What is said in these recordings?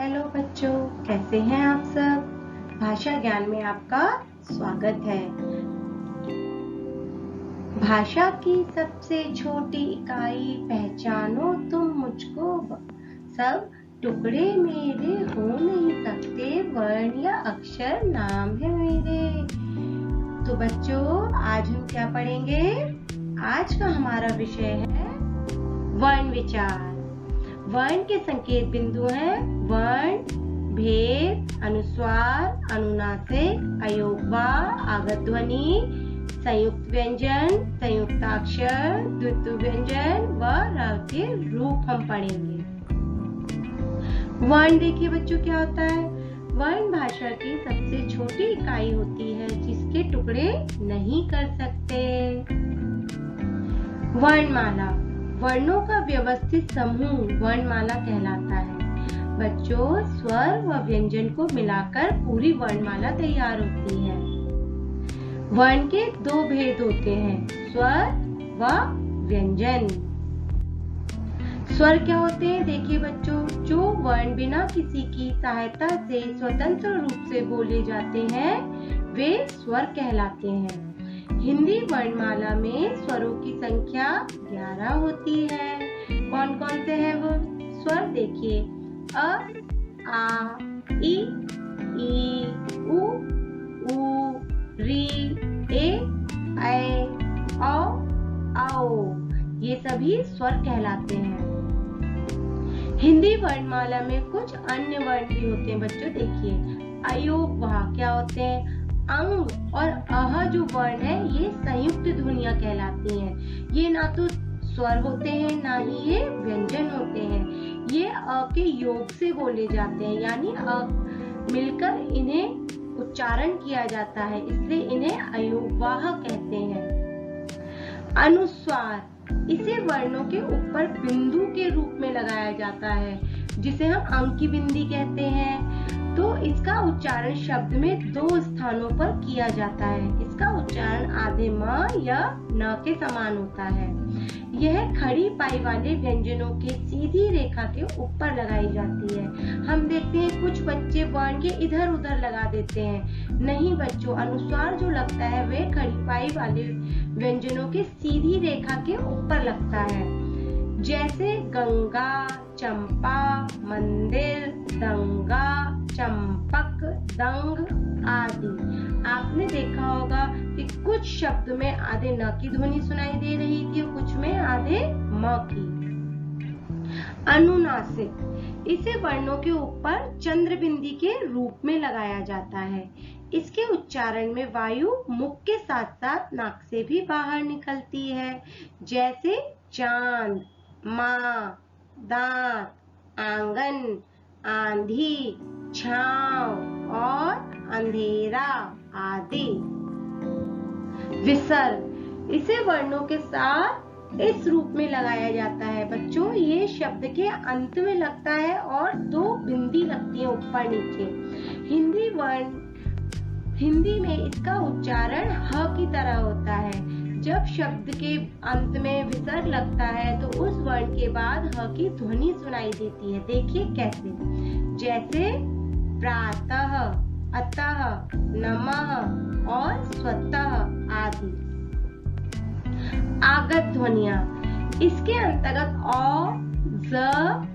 Hello बच्चों, कैसे हैं आप सब। भाषा ज्ञान में आपका स्वागत है। भाषा की सबसे छोटी इकाई पहचानो तुम मुझको, सब टुकड़े मेरे हो नहीं सकते, वर्ण या अक्षर नाम है मेरे। तो बच्चों, आज हम क्या पढ़ेंगे। आज का हमारा विषय है वर्ण विचार। वर्ण के संकेत बिंदु हैं वर्ण, भेद, अनुस्वार, अनुनासिक, अयोगवार, आगत ध्वनि, संयुक्त व्यंजन, संयुक्ताक्षर, द्वित्व व्यंजन व र के रूप हम पढ़ेंगे। वर्ण देखिए बच्चों क्या होता है। वर्ण भाषा की सबसे छोटी इकाई होती है जिसके टुकड़े नहीं कर सकते। वर्णमाला, वर्णों का व्यवस्थित समूह वर्णमाला कहलाता है। बच्चों, स्वर व व्यंजन को मिलाकर पूरी वर्णमाला तैयार होती है। वर्ण के दो भेद होते हैं, स्वर व व्यंजन। स्वर क्या होते हैं देखिए बच्चों, जो वर्ण बिना किसी की सहायता से स्वतंत्र रूप से बोले जाते हैं वे स्वर कहलाते हैं। हिंदी वर्णमाला में स्वरों की संख्या 11 होती है। कौन कौन से हैं वो स्वर देखिए, अ, आ, इ, ऊ, री, ए, ऐ, औ, औ। ये सभी स्वर कहलाते हैं। हिंदी वर्णमाला में कुछ अन्य वर्ण भी होते हैं बच्चों, देखिए अयोगवाह क्या होते हैं, अंग और अह जो वर्ण है ये संयुक्त ध्वनियां कहलाती हैं। ये ना तो स्वर होते हैं ना ही ये व्यंजन होते हैं। ये अ के योग से बोले जाते हैं, यानी अ मिलकर इन्हें उच्चारण किया जाता है, इसलिए इन्हें अयोगवाह कहते हैं। अनुस्वार, इसे वर्णों के ऊपर बिंदु के रूप में लगाया जाता है जिसे हम अंक की बिंदी कहते हैं। तो इसका उच्चारण शब्द में दो स्थानों पर किया जाता है। इसका उच्चारण आधे म या न के समान होता है। यह खड़ी पाई वाले व्यंजनों के सीधी रेखा के ऊपर लगाई जाती है। हम देखते हैं कुछ बच्चे वर्ण के इधर उधर लगा देते हैं। नहीं बच्चों, अनुस्वार जो लगता है वे खड़ी पाई वाले व्यंजनों के सीधी रेखा के ऊपर लगता है, जैसे गंगा, चंपा, मंदिर, दंगा, चंपक, दंग आदि। आपने देखा होगा कि कुछ शब्द में आधे न की ध्वनि सुनाई दे रही थी और कुछ में आधे म की। अनुनासिक, इसे वर्णों के ऊपर चंद्र बिंदी के रूप में लगाया जाता है। इसके उच्चारण में वायु मुख के साथ साथ नाक से भी बाहर निकलती है, जैसे चांद, माँ, दांत, आंगन, आंधी, छांव और अंधेरा आदि। विसर्ग, इसे वर्णों के साथ इस रूप में लगाया जाता है बच्चों, ये शब्द के अंत में लगता है और दो बिंदी लगती है ऊपर नीचे। हिंदी में इसका उच्चारण ह की तरह होता है। जब शब्द के अंत में विसर्ग लगता है तो उस वर्ण के बाद ह की ध्वनि सुनाई देती है। देखिए कैसे, जैसे प्रातः, अतः, नमः और स्वतः आदि। आगत ध्वनियां, इसके अंतर्गत अ, ज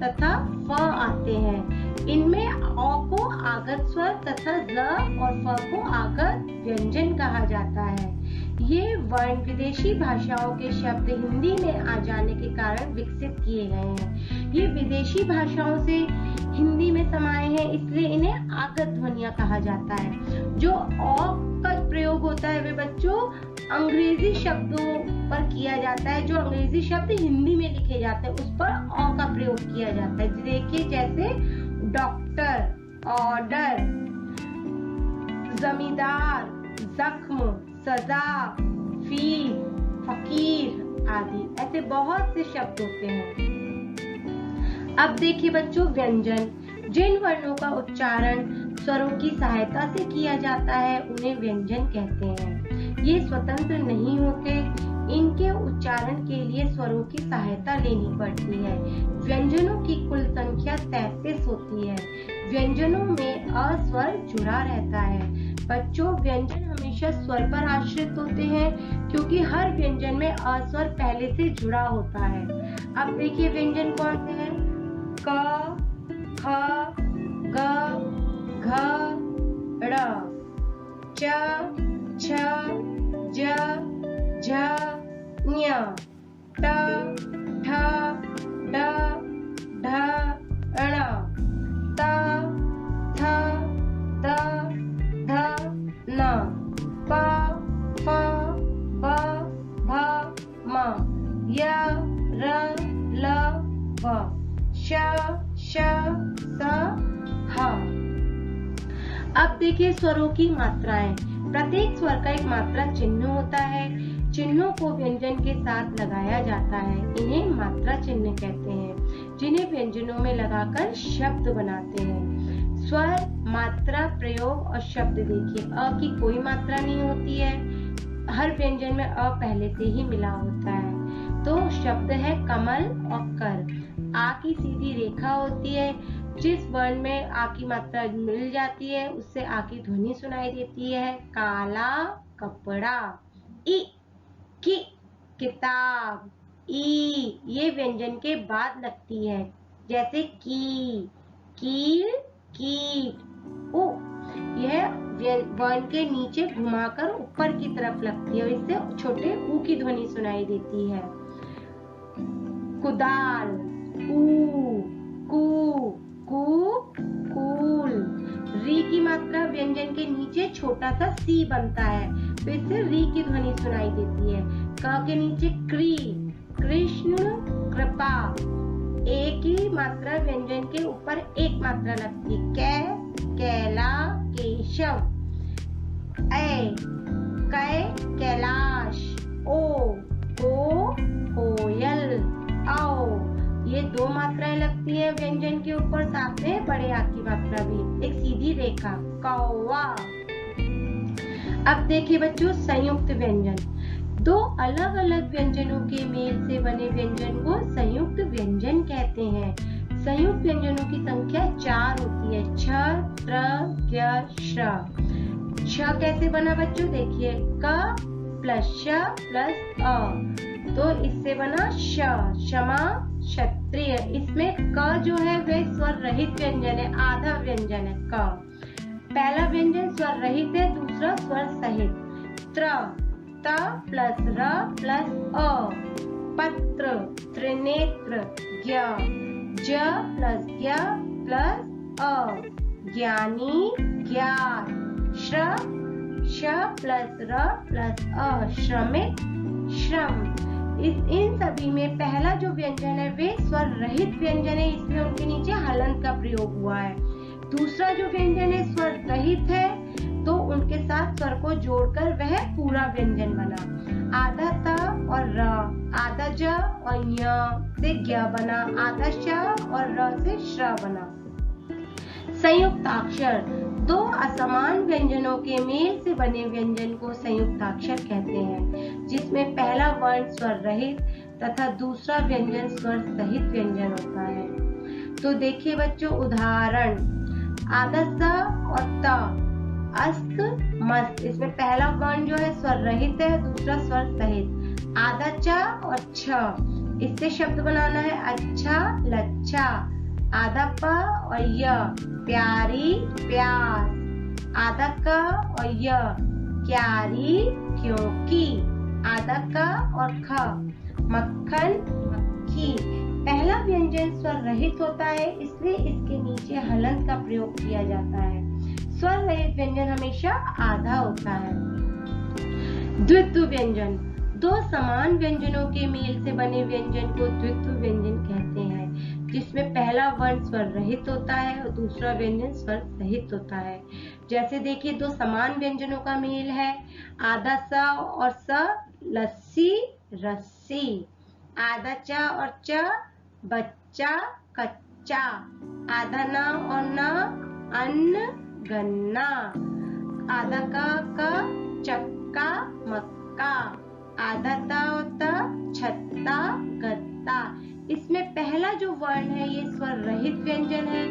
तथा फ आते हैं। इनमें अ को आगत स्वर तथा ज और फ को आगत व्यंजन कहा जाता है। ये वर्ण विदेशी भाषाओं के शब्द हिंदी में आ जाने के कारण विकसित किए गए हैं। ये विदेशी भाषाओं से हिंदी में समाये हैं, इसलिए इन्हें आगत ध्वनियां कहा जाता है। जो अ का प्रयोग होता है वे बच्चों अंग्रेजी शब्दों पर किया जाता है। जो अंग्रेजी शब्द हिंदी में लिखे जाते हैं उस पर अ का प्रयोग किया जाता है। देखिए जैसे डॉक्टर, ऑर्डर, जमींदार, जख्म, सजा, फीस, फकीर आदि, ऐसे बहुत से शब्द होते हैं। अब देखिए बच्चों व्यंजन, जिन वर्णों का उच्चारण स्वरों की सहायता से किया जाता है उन्हें व्यंजन कहते हैं। ये स्वतंत्र नहीं होते, इनके उच्चारण के लिए स्वरों की सहायता लेनी पड़ती है। व्यंजनों की कुल संख्या 33 होती है। व्यंजनों में अ स्वर जुड़ा रहता है। बच्चों, व्यंजन हमेशा स्वर पर आश्रित होते हैं क्योंकि हर व्यंजन में अ स्वर पहले से जुड़ा होता है। अब देखिए व्यंजन कौन से हैं? क, ख, ग, घ, ड़, च, छ, ज, झ, ञ, ट, ठ, ड, ढ, ण, त, थ, द, ध, न, प, फ, ब, भ, म, य, र, ल, व, श, श, स, ह। अब देखिए स्वरों की मात्राएं। प्रत्येक स्वर का एक मात्रा चिन्ह होता है। चिन्हों को व्यंजन के साथ लगाया जाता है। इन्हें मात्रा चिन्ह कहते हैं, जिन्हें व्यंजनों में लगाकर शब्द बनाते हैं। स्वर, मात्रा, प्रयोग और शब्द देखिए। अ की कोई मात्रा नहीं होती है। हर व्यंजन में अ पहले से ही मिला होता है। तो शब्द है कमल और कर। आ की सीधी रेखा होती है। जिस वर्ण में आ की मात्रा मिल जाती है उससे आ की ध्वनि सुनाई देती है। काला कपड़ा। इ की किताब। ई ये व्यंजन के बाद लगती है, जैसे की, कील, कीट। उ यह वर्ण के नीचे घुमाकर ऊपर की तरफ लगती है, इससे छोटे ऊ की ध्वनि सुनाई देती है। कुदाल। ऊ, कू, कू, कूल। री की मात्रा व्यंजन के नीचे छोटा सा सी बनता है, तो इससे री की ध्वनि सुनाई देती है। क के नीचे क्री, कृष्ण, कृपा। ए की मात्रा व्यंजन के ऊपर एक मात्रा लगती है। कै, कैला, केशव। ऐ, कै, कैलाश। ओ, को, कोयल। औ ये दो मात्राएं लगती है व्यंजन के ऊपर, साथ में बड़े आ की मात्रा भी। एक सीधी रेखा। कौवा। अब देखिए बच्चों संयुक्त व्यंजन। दो अलग अलग व्यंजनों के मेल से बने व्यंजन को संयुक्त व्यंजन कहते हैं। संयुक्त व्यंजनों की संख्या 4 होती है। छ, त्र, ज्ञ, श्र। छ कैसे बना बच्चों? देखिए क प्लस श प्लस अ, तो इससे बना श, क्षमा, क्षत्रिय। इसमें क जो है वह स्वर रहित व्यंजन है, आधा व्यंजन है क। पहला व्यंजन स्वर रहित है, दूसरा स्वर सहित। त्र, त प्लस र प्लस अ, पत्र, त्रिनेत्र, ज्ञ। ज प्लस ज्ञ प्लस अ, ज्ञानी, ज्ञात। श्र, श प्लस र प्लस अ, श्रमिक, श्रम। इन सभी में पहला जो व्यंजन है वे स्वर रहित व्यंजन है, इसलिए उनके नीचे हलंत का प्रयोग हुआ है। दूसरा जो व्यंजन है स्वर रहित है, तो उनके साथ स्वर को जोड़कर वह पूरा व्यंजन बना। आधा त और र, आधा ज और य से ज्ञ बना, आधा श और र से श्र बना। संयुक्ताक्षर। दो असमान व्यंजनों के मेल से बने व्यंजन को संयुक्ताक्षर कहते हैं, जिसमें पहला वर्ण स्वर रहित तथा दूसरा व्यंजन स्वर सहित व्यंजन होता है। तो देखिए बच्चों उदाहरण। आधा स और त, अस्त, मस्त। इसमें पहला वर्ण जो है स्वर रहित है, दूसरा स्वर सहित। आधा च और छ, इससे शब्द बनाना है अच्छा, लच्छा। आधा प और य, प्यारी, प्यास। आधा क और य, क्यारी, क्योंकि। आधा क और ख, मक्खन, मक्खी। पहला व्यंजन स्वर रहित होता है, इसलिए इसके नीचे हलंत का प्रयोग किया जाता है। स्वर रहित व्यंजन हमेशा आधा होता है। द्वित्व व्यंजन। दो समान व्यंजनों के मेल से बने व्यंजन को द्वित्व व्यंजन कहते हैं, जिसमें पहला वर्ण स्वर रहित होता है और दूसरा व्यंजन स्वर सहित होता है। जैसे देखिए दो समान व्यंजनों का मेल है। आधा स और स, लस्सी, रस्सी। आधा च और च, बच्चा, कच्चा। आधा न और न, अन्न, गन्ना। आधा का, चक्का, मक्का। आधा ता और त, छत्ता, गत्ता। इसमें पहला जो वर्ण है ये स्वर रहित व्यंजन है,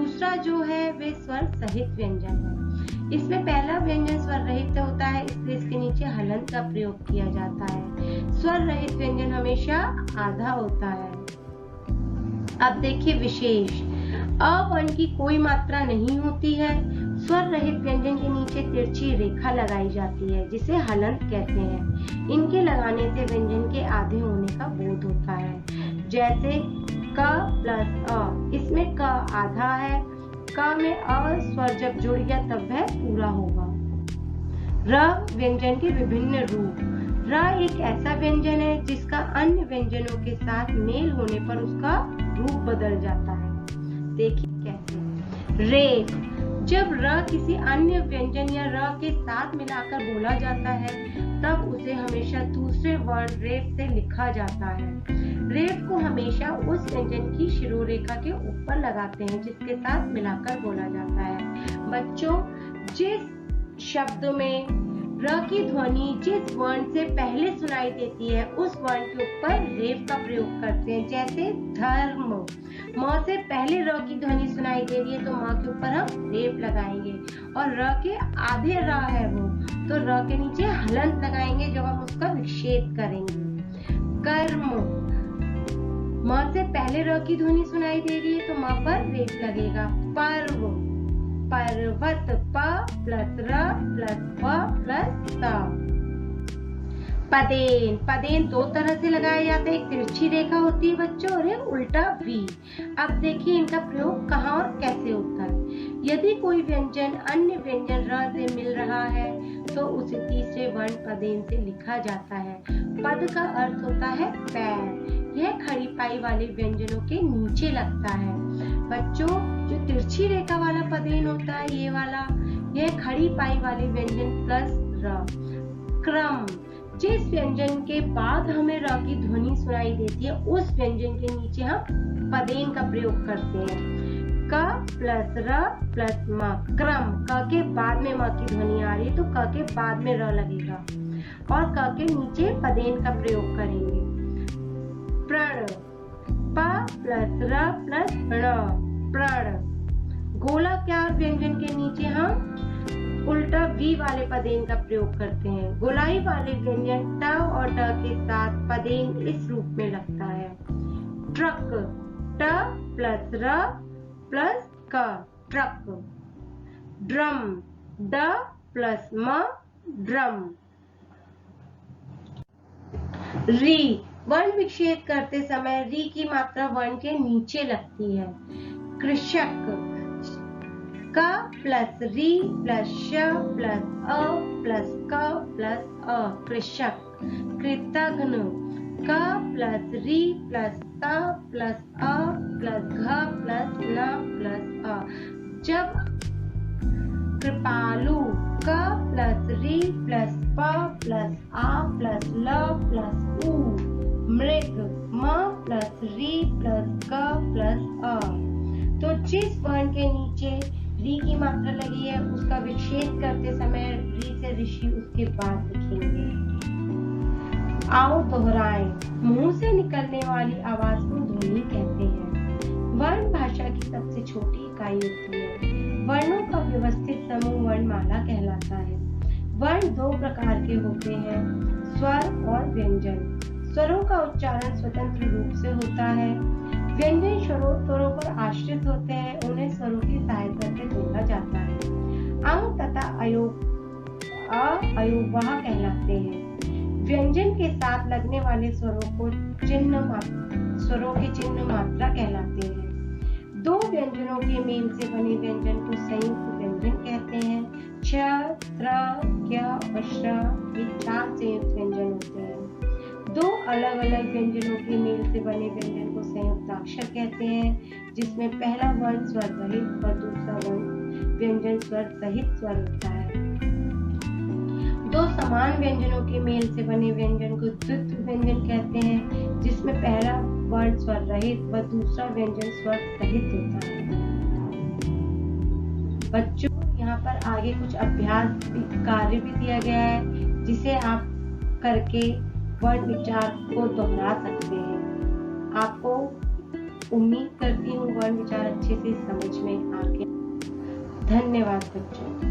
दूसरा जो है वे स्वर सहित व्यंजन है। इसमें पहला व्यंजन स्वर रहित होता है, इसलिए इसके नीचे हलंत का प्रयोग किया जाता है। स्वर रहित व्यंजन हमेशा आधा होता है। अब देखिए विशेष। अ वर्ण की कोई मात्रा नहीं होती है। स्वर रहित व्यंजन के नीचे तिरछी रेखा लगाई जाती है, जिसे हलंत कहते हैं। इनके लगाने से व्यंजन के आधे होने का बोध होता है। जैसे क प्लस अ, इसमें क आधा है। क में अ स्वर जब जुड़ गया तब वह पूरा होगा। र व्यंजन के विभिन्न रूप। र एक ऐसा व्यंजन है जिसका अन्य व्यंजनों के साथ मेल होने पर उसका रूप बदल जाता है। देखिए कैसे। रेफ, जब र किसी अन्य व्यंजन या र के साथ मिलाकर बोला जाता है तब उसे हमेशा दूसरे वर्ण रेफ से लिखा जाता है। रेफ को हमेशा उस व्यंजन की शिरोरेखा के ऊपर लगाते हैं जिसके साथ मिलाकर बोला जाता है। बच्चों, जिस शब्द में र की ध्वनि जिस वर्ण से पहले सुनाई देती है उस वर्ण के ऊपर रेफ का प्रयोग करते हैं। जैसे धर्म, म से पहले र की ध्वनि सुनाई दे रही है तो म के ऊपर हम रेफ लगाएंगे, और र के आधे र है वो तो र के नीचे हलंत लगाएंगे जब हम उसका विच्छेद करेंगे। कर्म, म से पहले र की ध्वनि सुनाई दे रही है तो म पर रेफ लगेगा। पर्व, पर्वत, प प्लस र प्लस व प्लस त। पदेन, पदेन दो तरह से लगाया जाता है, एक तिरछी रेखा होती है बच्चों और एक उल्टा वी। अब देखिए इनका प्रयोग कहाँ और कैसे होता है। यदि कोई व्यंजन अन्य व्यंजन र से मिल रहा है तो उसे तीसरे वर्ण पदेन से लिखा जाता है। पद का अर्थ होता है पैर। यह खड़ी पाई वाले व्यंजनों के नीचे लगता है। बच्चों, जो तिरछी रेखा वाला पदेन होता है ये वाला, यह खड़ी पाई वाले व्यंजन प्लस र। क्रम, जिस व्यंजन के बाद हमें र की ध्वनि सुनाई देती है उस व्यंजन के नीचे हम पदेन का प्रयोग करते हैं। क प्लस र प्लस म, क्रम। क के बाद में म की ध्वनि आ रही है तो क के बाद में र लगेगा और क के नीचे पदेन का प्रयोग करेंगे। प्रण, प प्लस र प्लस ण, प्रण। गोलाकार व्यंजन के नीचे हम उल्टा वी वाले पदेन का प्रयोग करते हैं। गोलाई वाले व्यंजन ट और ड के साथ पदेन इस रूप में लगता है। ट्रक, ट प्लस र प्लस क, ट्रक। ड्रम, ड प्लस म, ड्रम। री, वर्ण विच्छेद करते समय री की मात्रा वर्ण के नीचे लगती है। कृषक, क प्लस री प्लस श प्लस अ प्लस क प्लस अ, कृषक। कृतघ्न, क प्लस री प्लस त प्लस अ प्लस घ प्लस न प्लस अ। जब कृपालु, क प्लस री प्लस प प्लस आ प्लस ल प्लस उ। मृग, म प्लस री प्लस क प्लस अ। तो जिस वर्ण के नीचे री की मात्रा लगी है उसका विच्छेद करते समय री से ऋषि उसके बाद लिखेंगे। आओ दोहराएं। मुंह से निकलने वाली आवाज को ध्वनि कहते हैं। वर्ण भाषा की सबसे छोटी इकाई होती है। वर्णों का व्यवस्थित समूह वर्णमाला कहलाता है। वर्ण दो प्रकार के होते हैं, स्वर और व्यंजन। स्वरों का उच्चारण स्वतंत्र रूप से होता है। व्यंजन स्वरों पर आश्रित होते हैं, उन्हें स्वरों की सहायता से बोला जाता है। अंग तथा अयोगवाह कहलाते हैं। व्यंजन के साथ लगने वाले स्वरों के चिन्ह मात्रा कहलाते हैं। दो व्यंजनों के मेल से बने व्यंजन को संयुक्त व्यंजन कहते हैं। छ, त्र, क्य और श्र ये 4 संयुक्त व्यंजन होते हैं। दो अलग अलग व्यंजनों के मेल से बने व्यंजन को संयुक्ताक्षर कहते हैं, जिसमें पहला वर्ण स्वर रहित और दूसरा वर्ण व्यंजन स्वर सहित स्वर होता है। दो समान व्यंजनों के मेल से बने व्यंजन को द्वित्व व्यंजन कहते हैं, जिसमें पहला वर्ण स्वर रहित व दूसरा व्यंजन स्वर सहित होता है। बच्चों, यहाँ पर आगे कुछ अभ्यास कार्य भी दिया गया है जिसे आप करके वर्ण विचार को दोहरा सकते हैं। आपको उम्मीद करती हूँ वर्ण विचार अच्छे से समझ में आ गए। धन्यवाद बच्चों।